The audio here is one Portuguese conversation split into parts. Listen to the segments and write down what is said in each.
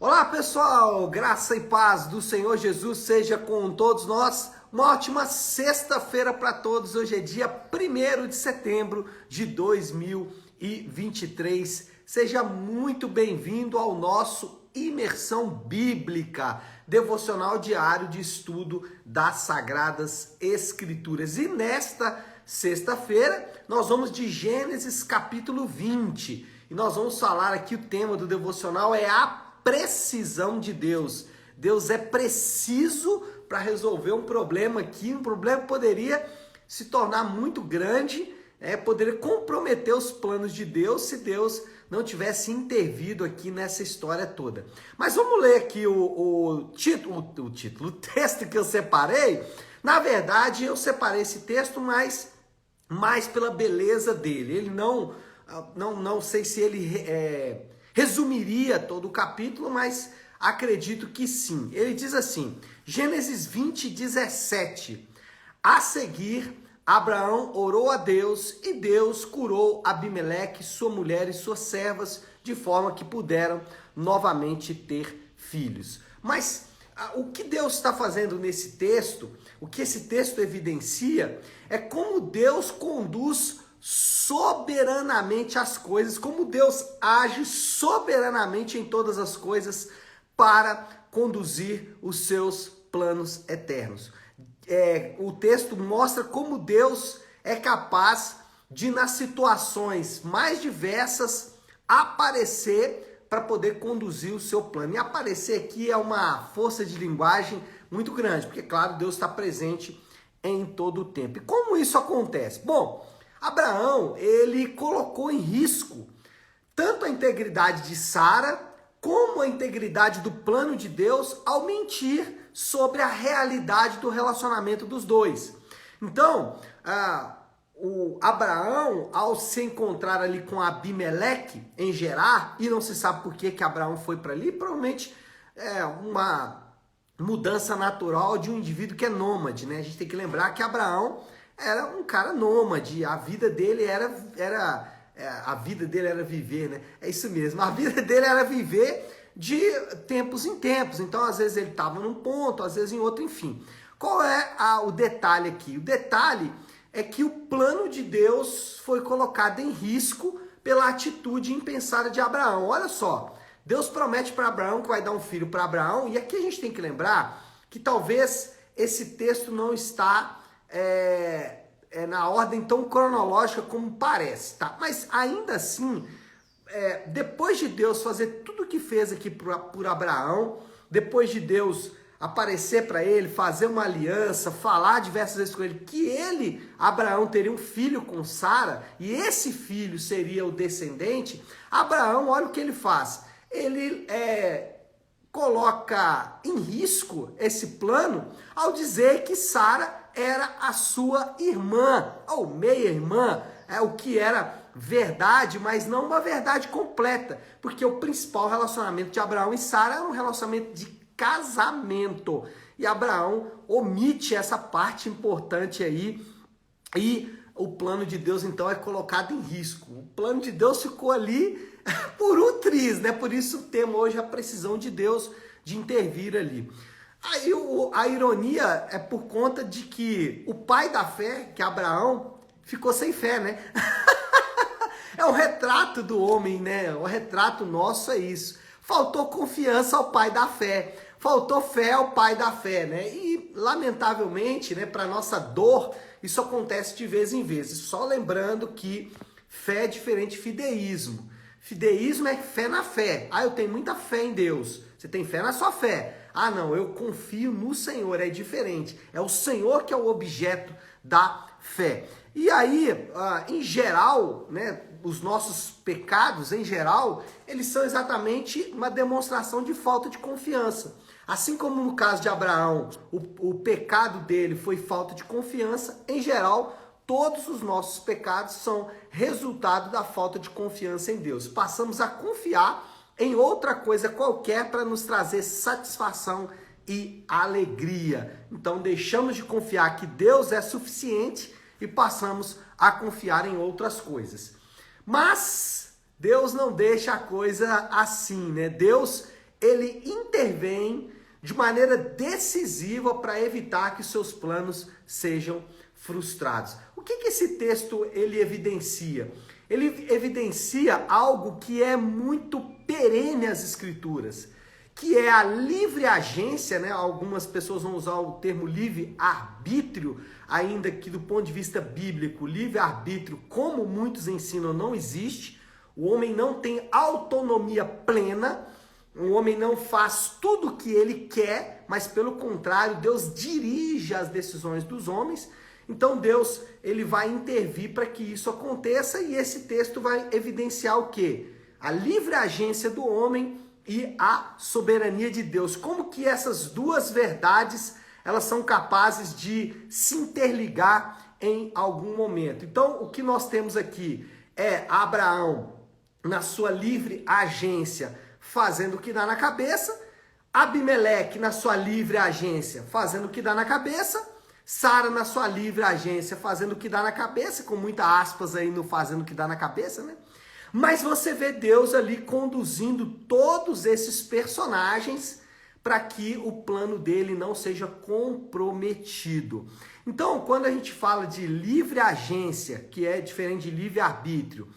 Olá pessoal, graça e paz do Senhor Jesus seja com todos nós. Uma ótima sexta-feira para todos. Hoje é dia 1º de setembro de 2023. Seja muito bem-vindo ao nosso Imersão Bíblica, devocional diário de estudo das Sagradas Escrituras. E nesta sexta-feira nós vamos de Gênesis capítulo 20. E nós vamos falar aqui, o tema do devocional é a precisão de Deus. Deus é preciso para resolver um problema aqui, um problema que poderia se tornar muito grande, poderia comprometer os planos de Deus se Deus não tivesse intervido aqui nessa história toda. Mas vamos ler aqui o texto que eu separei. Na verdade, eu separei esse texto mais pela beleza dele. Ele não sei se ele resumiria todo o capítulo, mas acredito que sim. Ele diz assim, Gênesis 20, 17. A seguir, Abraão orou a Deus e Deus curou Abimeleque, sua mulher e suas servas, de forma que puderam novamente ter filhos. Mas o que Deus está fazendo nesse texto, o que esse texto evidencia, é como Deus conduz soberanamente as coisas, como Deus age soberanamente em todas as coisas para conduzir os seus planos eternos. O texto mostra como Deus é capaz de, nas situações mais diversas, aparecer para poder conduzir o seu plano. E aparecer aqui é uma força de linguagem muito grande, porque, claro, Deus está presente em todo o tempo. E como isso acontece? Bom, Abraão, ele colocou em risco tanto a integridade de Sara, como a integridade do plano de Deus ao mentir sobre a realidade do relacionamento dos dois. Então, o Abraão, ao se encontrar ali com Abimeleque em Gerar, e não se sabe por que Abraão foi para ali, provavelmente é uma mudança natural de um indivíduo que é nômade, né? A gente tem que lembrar que Abraão era um cara nômade, a vida dele era viver, né? É isso mesmo, a vida dele era viver de tempos em tempos. Então, às vezes ele estava num ponto, às vezes em outro, enfim. Qual é o detalhe aqui? O detalhe é que o plano de Deus foi colocado em risco pela atitude impensada de Abraão. Olha só, Deus promete para Abraão que vai dar um filho para Abraão, e aqui a gente tem que lembrar que talvez esse texto não está na ordem tão cronológica como parece, tá? Mas ainda assim, depois de Deus fazer tudo o que fez aqui por Abraão, depois de Deus aparecer para ele, fazer uma aliança, falar diversas vezes com ele, que Abraão, teria um filho com Sara, e esse filho seria o descendente, Abraão, olha o que ele faz. Ele coloca em risco esse plano ao dizer que Sara era a sua irmã, ou meia-irmã, o que era verdade, mas não uma verdade completa, porque o principal relacionamento de Abraão e Sara era um relacionamento de casamento, e Abraão omite essa parte importante aí, e o plano de Deus então é colocado em risco. O plano de Deus ficou ali por um triz, né? Por isso o tema hoje é a precisão de Deus de intervir ali. Aí a ironia é por conta de que o pai da fé, que é Abraão, ficou sem fé, né? É o retrato do homem, né? O retrato nosso é isso. Faltou confiança ao pai da fé. Faltou fé ao pai da fé, né? E, lamentavelmente, né, para nossa dor, isso acontece de vez em vez. Só lembrando que fé é diferente de fideísmo. Fideísmo é fé na fé. Eu tenho muita fé em Deus. Você tem fé na sua fé. Não, eu confio no Senhor. É diferente. É o Senhor que é o objeto da fé. E aí, em geral, né, os nossos pecados, em geral, eles são exatamente uma demonstração de falta de confiança. Assim como no caso de Abraão, o pecado dele foi falta de confiança, em geral, todos os nossos pecados são resultado da falta de confiança em Deus. Passamos a confiar em outra coisa qualquer para nos trazer satisfação e alegria. Então deixamos de confiar que Deus é suficiente e passamos a confiar em outras coisas. Mas Deus não deixa a coisa assim, né? Deus, ele intervém de maneira decisiva para evitar que seus planos sejam frustrados. O que esse texto ele evidencia? Ele evidencia algo que é muito perene às Escrituras, que é a livre agência, né? Algumas pessoas vão usar o termo livre-arbítrio, ainda que do ponto de vista bíblico, livre-arbítrio, como muitos ensinam, não existe. O homem não tem autonomia plena, o homem não faz tudo o que ele quer, mas pelo contrário, Deus dirige as decisões dos homens. Então Deus ele vai intervir para que isso aconteça, e esse texto vai evidenciar o quê? A livre agência do homem e a soberania de Deus. Como que essas duas verdades elas são capazes de se interligar em algum momento. Então o que nós temos aqui é Abraão na sua livre agência fazendo o que dá na cabeça, Abimeleque na sua livre agência fazendo o que dá na cabeça, Sara na sua livre agência fazendo o que dá na cabeça, com muitas aspas aí no fazendo o que dá na cabeça, né? Mas você vê Deus ali conduzindo todos esses personagens para que o plano dele não seja comprometido. Então, quando a gente fala de livre agência, que é diferente de livre-arbítrio,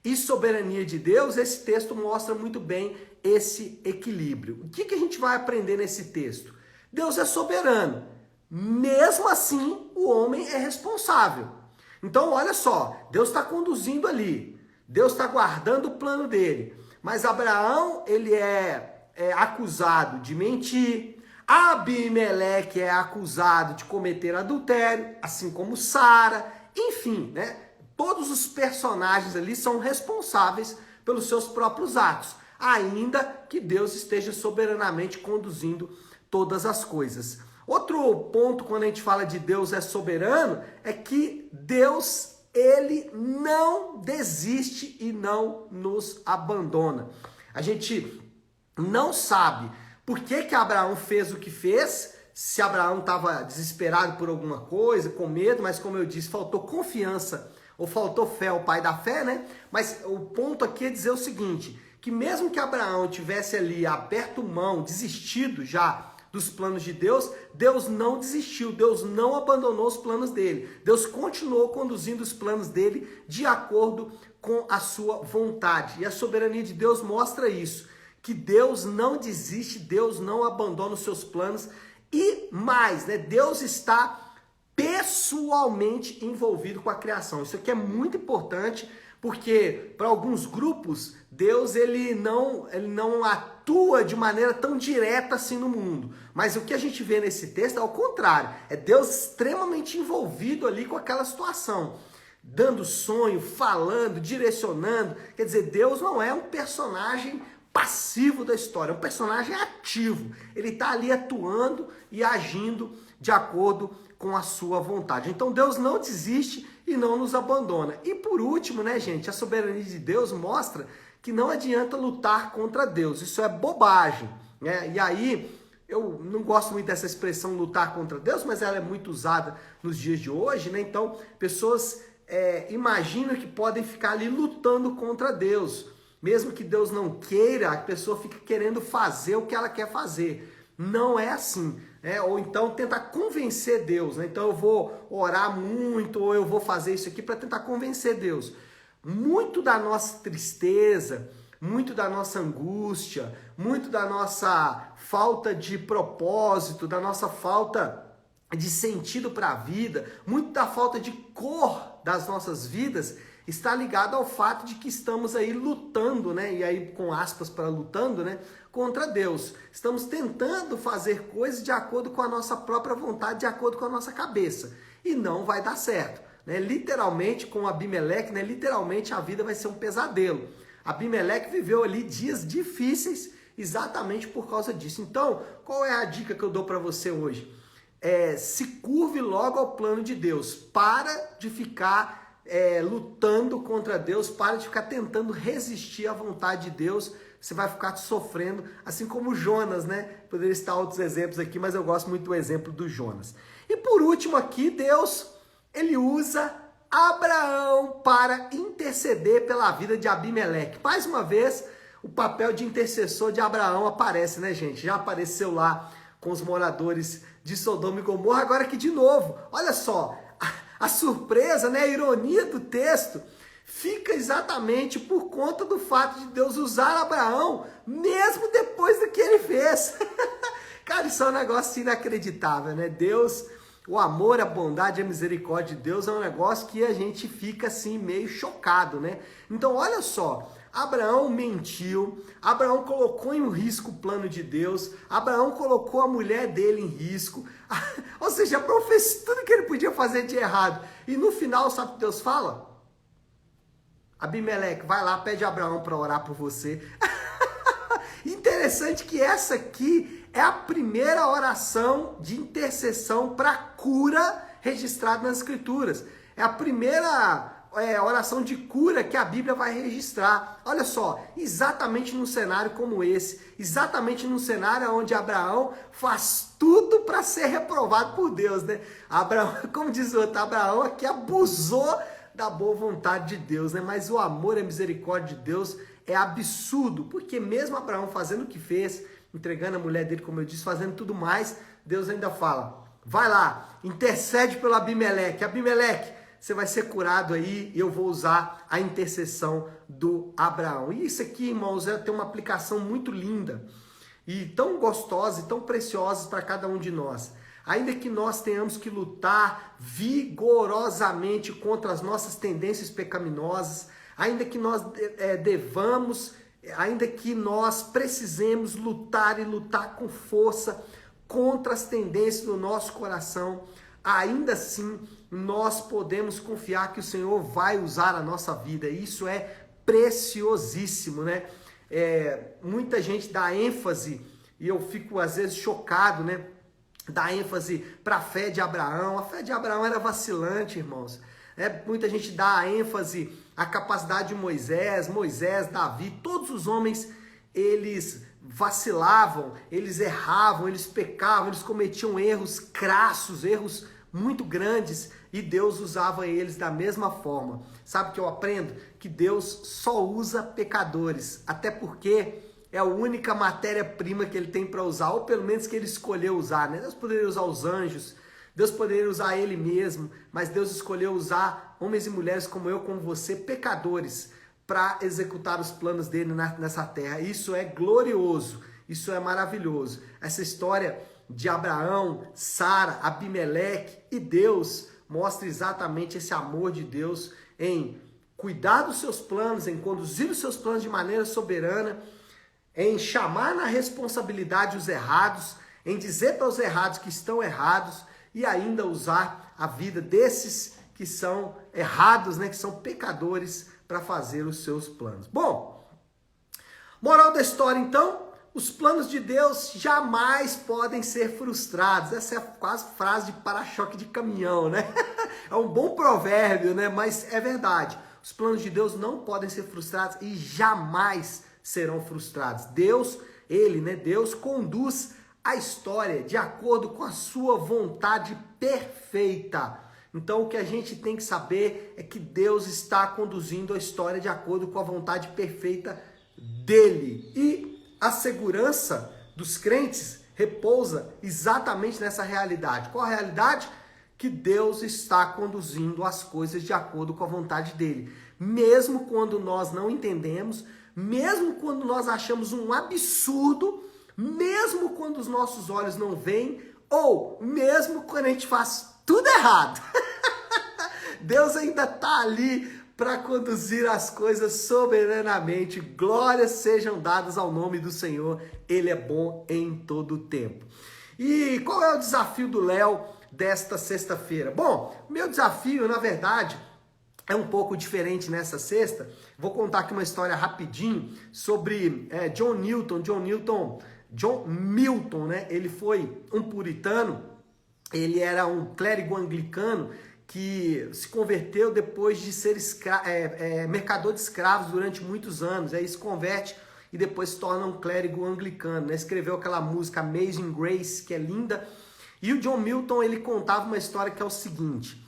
e soberania de Deus, esse texto mostra muito bem esse equilíbrio. O que a gente vai aprender nesse texto? Deus é soberano. Mesmo assim, o homem é responsável. Então, olha só, Deus está conduzindo ali. Deus está guardando o plano dele. Mas Abraão, ele é acusado de mentir. Abimeleque é acusado de cometer adultério, assim como Sara. Enfim, né? Todos os personagens ali são responsáveis pelos seus próprios atos, ainda que Deus esteja soberanamente conduzindo todas as coisas. Outro ponto quando a gente fala de Deus é soberano, é que Deus, ele não desiste e não nos abandona. A gente não sabe por que Abraão fez o que fez, se Abraão estava desesperado por alguma coisa, com medo, mas como eu disse, faltou confiança ou faltou fé, o pai da fé, né? Mas o ponto aqui é dizer o seguinte, que mesmo que Abraão tivesse ali aberto mão, desistido já dos planos de Deus, Deus não desistiu, Deus não abandonou os planos dele. Deus continuou conduzindo os planos dele de acordo com a sua vontade. E a soberania de Deus mostra isso, que Deus não desiste, Deus não abandona os seus planos. E mais, né? Deus está pessoalmente envolvido com a criação. Isso aqui é muito importante, porque para alguns grupos, Deus ele não atua de maneira tão direta assim no mundo. Mas o que a gente vê nesse texto é o contrário. É Deus extremamente envolvido ali com aquela situação. Dando sonho, falando, direcionando. Quer dizer, Deus não é um personagem passivo da história, é um personagem ativo. Ele está ali atuando e agindo de acordo com a sua vontade. Então Deus não desiste e não nos abandona. E por último, né, gente, a soberania de Deus mostra que não adianta lutar contra Deus. Isso é bobagem, né? E aí, eu não gosto muito dessa expressão lutar contra Deus, mas ela é muito usada nos dias de hoje, né? Então, pessoas imaginam que podem ficar ali lutando contra Deus. Mesmo que Deus não queira, a pessoa fica querendo fazer o que ela quer fazer. Não é assim. Ou então tentar convencer Deus, né? Então eu vou orar muito, ou eu vou fazer isso aqui para tentar convencer Deus. Muito da nossa tristeza, muito da nossa angústia, muito da nossa falta de propósito, da nossa falta de sentido para a vida, muito da falta de cor das nossas vidas está ligado ao fato de que estamos aí lutando, né? E aí com aspas para lutando, né? Contra Deus. Estamos tentando fazer coisas de acordo com a nossa própria vontade, de acordo com a nossa cabeça. E não vai dar certo, né? Literalmente, com Abimeleque, né? Literalmente a vida vai ser um pesadelo. Abimeleque viveu ali dias difíceis exatamente por causa disso. Então, qual é a dica que eu dou para você hoje? Se curve logo ao plano de Deus. Para de ficar lutando contra Deus, para de ficar tentando resistir à vontade de Deus. Você vai ficar sofrendo, assim como Jonas, né? Poderia estar outros exemplos aqui, mas eu gosto muito do exemplo do Jonas. E por último aqui, Deus, ele usa Abraão para interceder pela vida de Abimeleque. Mais uma vez, o papel de intercessor de Abraão aparece, né, gente? Já apareceu lá com os moradores de Sodoma e Gomorra, agora aqui de novo. Olha só, a surpresa, né, a ironia do texto fica exatamente por conta do fato de Deus usar Abraão, mesmo depois do que ele fez. Cara, isso é um negócio inacreditável, né? Deus, o amor, a bondade, a misericórdia de Deus é um negócio que a gente fica assim meio chocado, né? Então, olha só, Abraão mentiu, Abraão colocou em risco o plano de Deus, Abraão colocou a mulher dele em risco, ou seja, fez tudo que ele podia fazer de errado. E no final, sabe o que Deus fala? Abimeleque, vai lá, pede a Abraão para orar por você. Interessante que essa aqui é a primeira oração de intercessão para cura registrada nas Escrituras. É a primeira oração de cura que a Bíblia vai registrar. Olha só, exatamente num cenário como esse, exatamente num cenário onde Abraão faz tudo para ser reprovado por Deus, né? Abraão, como diz o outro, Abraão aqui abusou da boa vontade de Deus, né? Mas o amor e a misericórdia de Deus é absurdo, porque mesmo Abraão fazendo o que fez, entregando a mulher dele, como eu disse, fazendo tudo mais, Deus ainda fala, vai lá, intercede pelo Abimeleque. Abimeleque, você vai ser curado aí, e eu vou usar a intercessão do Abraão. E isso aqui, irmãos, tem uma aplicação muito linda, e tão gostosa e tão preciosa para cada um de nós. Ainda que nós tenhamos que lutar vigorosamente contra as nossas tendências pecaminosas, ainda que nós ainda que nós precisemos lutar e lutar com força contra as tendências do nosso coração, ainda assim nós podemos confiar que o Senhor vai usar a nossa vida. Isso é preciosíssimo, né? Muita gente dá ênfase, e eu fico às vezes chocado, né? Dá ênfase para a fé de Abraão. A fé de Abraão era vacilante, irmãos. Muita gente dá ênfase à capacidade de Moisés, Davi, todos os homens, eles vacilavam, eles erravam, eles pecavam, eles cometiam erros crassos, erros muito grandes, e Deus usava eles da mesma forma. Sabe o que eu aprendo? Que Deus só usa pecadores, até porque é a única matéria-prima que ele tem para usar, ou pelo menos que ele escolheu usar, né? Deus poderia usar os anjos, Deus poderia usar ele mesmo, mas Deus escolheu usar homens e mulheres como eu, como você, pecadores, para executar os planos dele nessa terra. Isso é glorioso, isso é maravilhoso. Essa história de Abraão, Sara, Abimeleque e Deus mostra exatamente esse amor de Deus em cuidar dos seus planos, em conduzir os seus planos de maneira soberana, em chamar na responsabilidade os errados, em dizer para os errados que estão errados, e ainda usar a vida desses que são errados, né, que são pecadores, para fazer os seus planos. Bom, moral da história então, os planos de Deus jamais podem ser frustrados. Essa é quase frase de para-choque de caminhão, né? É um bom provérbio, né? Mas é verdade. Os planos de Deus não podem ser frustrados e jamais serão frustrados. Deus, Deus conduz a história de acordo com a sua vontade perfeita. Então o que a gente tem que saber é que Deus está conduzindo a história de acordo com a vontade perfeita dele. E a segurança dos crentes repousa exatamente nessa realidade. Qual a realidade? Que Deus está conduzindo as coisas de acordo com a vontade dele. Mesmo quando nós não entendemos, mesmo quando nós achamos um absurdo, mesmo quando os nossos olhos não veem, ou mesmo quando a gente faz tudo errado. Deus ainda está ali para conduzir as coisas soberanamente. Glórias sejam dadas ao nome do Senhor. Ele é bom em todo o tempo. E qual é o desafio do Léo desta sexta-feira? Bom, o meu desafio, na verdade, é um pouco diferente nessa sexta. Vou contar aqui uma história rapidinho sobre John Milton, né? Ele foi um puritano, ele era um clérigo anglicano que se converteu depois de ser mercador de escravos durante muitos anos. Aí se converte e depois se torna um clérigo anglicano, né? Escreveu aquela música Amazing Grace, que é linda. E o John Milton, ele contava uma história que é o seguinte: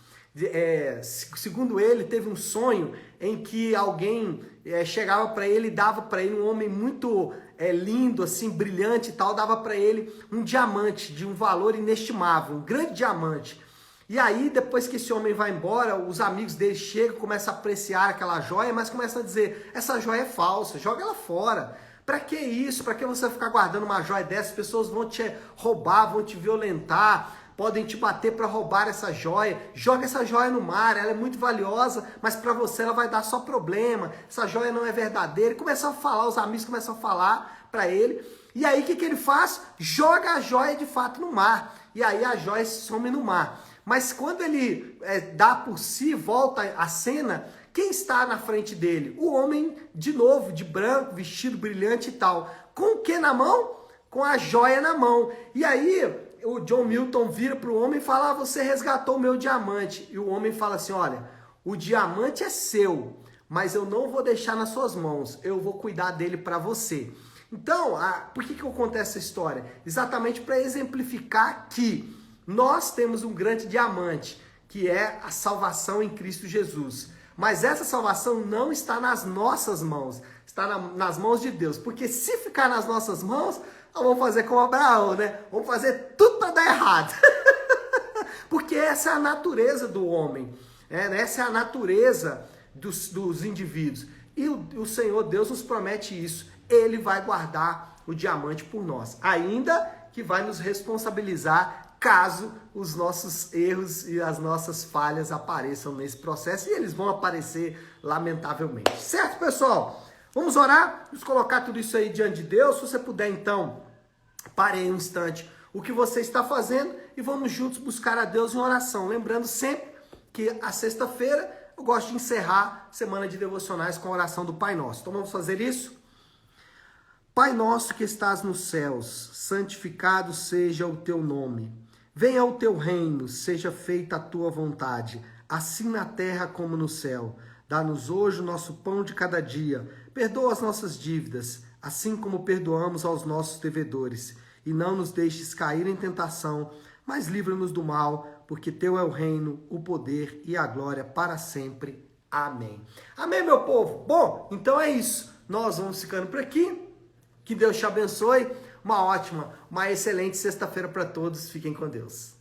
segundo ele, teve um sonho em que alguém chegava para ele e dava para ele, um homem muito lindo, assim, brilhante e tal, dava para ele um diamante de um valor inestimável, um grande diamante. E aí, depois que esse homem vai embora, os amigos dele chegam, começam a apreciar aquela joia, mas começam a dizer, essa joia é falsa, joga ela fora. Pra que isso? Pra que você ficar guardando uma joia dessa? As pessoas vão te roubar, vão te violentar, podem te bater para roubar essa joia. Joga essa joia no mar, ela é muito valiosa, mas para você ela vai dar só problema. Essa joia não é verdadeira. Começam a falar, os amigos começam a falar para ele. E aí o que ele faz? Joga a joia de fato no mar. E aí a joia some no mar. Mas quando ele dá por si, volta a cena, quem está na frente dele? O homem, de novo, de branco, vestido brilhante e tal. Com o que na mão? Com a joia na mão. E aí o John Milton vira para o homem e fala, você resgatou o meu diamante. E o homem fala assim, olha, o diamante é seu, mas eu não vou deixar nas suas mãos, eu vou cuidar dele para você. Então, por que eu conto essa história? Exatamente para exemplificar que nós temos um grande diamante, que é a salvação em Cristo Jesus. Mas essa salvação não está nas nossas mãos, está nas mãos de Deus. Porque se ficar nas nossas mãos, nós vamos fazer como Abraão, né? Vamos fazer tudo para dar errado. Porque essa é a natureza do homem, essa é a natureza dos indivíduos. E o Senhor Deus nos promete isso. Ele vai guardar o diamante por nós, ainda que vai nos responsabilizar caso os nossos erros e as nossas falhas apareçam nesse processo, e eles vão aparecer lamentavelmente. Certo, pessoal? Vamos orar? Vamos colocar tudo isso aí diante de Deus. Se você puder, então, pare aí um instante o que você está fazendo e vamos juntos buscar a Deus em oração. Lembrando sempre que a sexta-feira eu gosto de encerrar a semana de devocionais com a oração do Pai Nosso. Então vamos fazer isso? Pai nosso que estás nos céus, santificado seja o teu nome. Venha o teu reino, seja feita a tua vontade, assim na terra como no céu. Dá-nos hoje o nosso pão de cada dia. Perdoa as nossas dívidas, assim como perdoamos aos nossos devedores. E não nos deixes cair em tentação, mas livra-nos do mal, porque teu é o reino, o poder e a glória para sempre. Amém. Amém, meu povo? Bom, então é isso. Nós vamos ficando por aqui. Que Deus te abençoe. Uma ótima, uma excelente sexta-feira para todos. Fiquem com Deus.